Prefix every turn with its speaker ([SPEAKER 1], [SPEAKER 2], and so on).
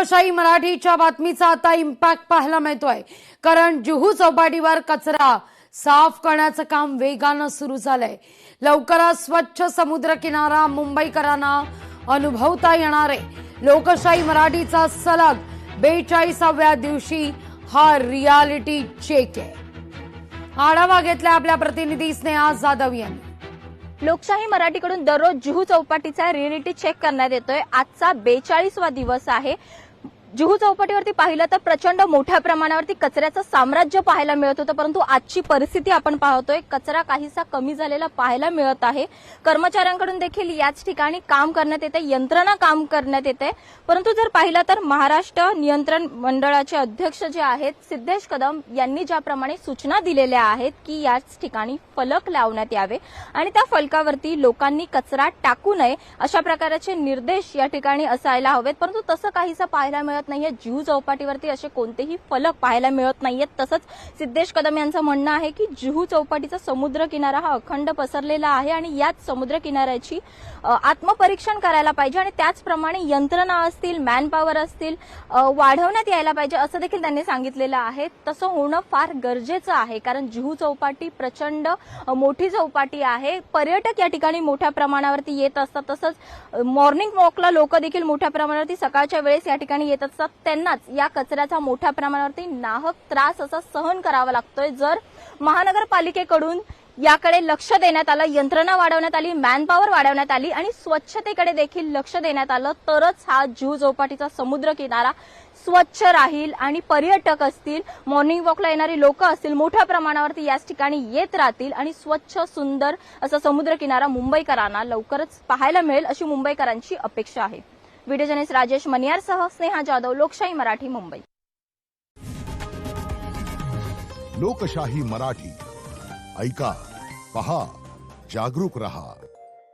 [SPEAKER 1] लोकशाही मराठीच्या बातमीचा आता इम्पॅक्ट पाहायला मिळतोय, कारण जुहू चौपाटीवर कचरा साफ करण्याचं काम वेगानं सुरू झालंय। लवकरच स्वच्छ समुद्र किनारा मुंबईकरांना अनुभवता येणार आहे। लोकशाही मराठीचा सलग 42व्या दिवशी हा रियालिटी चेक आहे। आढावा घेतला आपल्या प्रतिनिधी स्नेहा जाधव यांनी।
[SPEAKER 2] लोकशाही मराठीकडून दररोज जुहू चौपाटीचा रिअलिटी चेक करण्यात येतोय। आजचा 42वा दिवस आहे। जुहू चौपाटीवरती पाहिलं तर प्रचंड मोठ्या प्रमाणावरती कचऱ्याचं साम्राज्य पाहायला मिळत होतं, परंतु आजची परिस्थिती आपण पाहतोय कचरा काहीसा कमी झालेला पाहायला मिळत आहे। कर्मचाऱ्यांकडून देखील याच ठिकाणी काम करण्यात येते, यंत्रणा काम करण्यात येते। परंतु जर पाहिलं तर महाराष्ट्र नियंत्रण मंडळाचे अध्यक्ष जे आहेत सिद्धेश कदम यांनी ज्याप्रमाणे सूचना दिलेल्या आहेत की याच ठिकाणी फलक लावण्यात यावे आणि त्या फलकावरती लोकांनी कचरा टाकू नये अशा प्रकारचे निर्देश या ठिकाणी असायला हवेत, परंतु तसं काहीसं पाहायला मिळत नाहीये। जुहू चौपाटीवरती असे कोणतेही फलक पाहायला मिळत नाहीयेत। तसंच सिद्धेश कदम यांचं म्हणणं आहे की जुहू चौपाटीचा समुद्र किनारा हा अखंड पसरलेला आहे आणि याच समुद्र किनाऱ्याची आत्मपरीक्षण करायला पाहिजे आणि त्याचप्रमाणे यंत्रणा असतील, मॅनपॉवर असतील वाढवण्यात यायला पाहिजे असं देखील त्यांनी सांगितलेलं आहे। तसं होणं फार गरजेचं आहे, कारण जुहू चौपाटी प्रचंड मोठी चौपाटी आहे। पर्यटक या ठिकाणी मोठ्या प्रमाणावरती येत असतात। तसंच मॉर्निंग वॉकला लोक देखील मोठ्या प्रमाणावरती सकाळच्या वेळेस या ठिकाणी येत असतात। त्यांनाच या कचऱ्याचा मोठ्या प्रमाणावरती नाहक त्रास असा सहन करावा लागतोय। जर महानगरपालिकेकडून याकडे लक्ष देण्यात आलं, यंत्रणा वाढवण्यात आली, मॅनपॉवर वाढवण्यात आली आणि स्वच्छतेकडे देखील लक्ष देण्यात आलं तरच हा जुहू चौपाटीचा समुद्र किनारा स्वच्छ राहील आणि पर्यटक असतील, मॉर्निंग वॉकला येणारी लोक असतील मोठ्या प्रमाणावरती याच ठिकाणी येत राहतील आणि स्वच्छ सुंदर असा समुद्र किनारा मुंबईकरांना लवकरच पाहायला मिळेल अशी मुंबईकरांची अपेक्षा आहे। व्हिडिओ जर्नलिस्ट राजेश मनियारसह स्नेहा जाधव, लोकशाही मराठी, मुंबई।
[SPEAKER 3] लोकशाही मराठी ऐका, पहा, जागरूक रहा।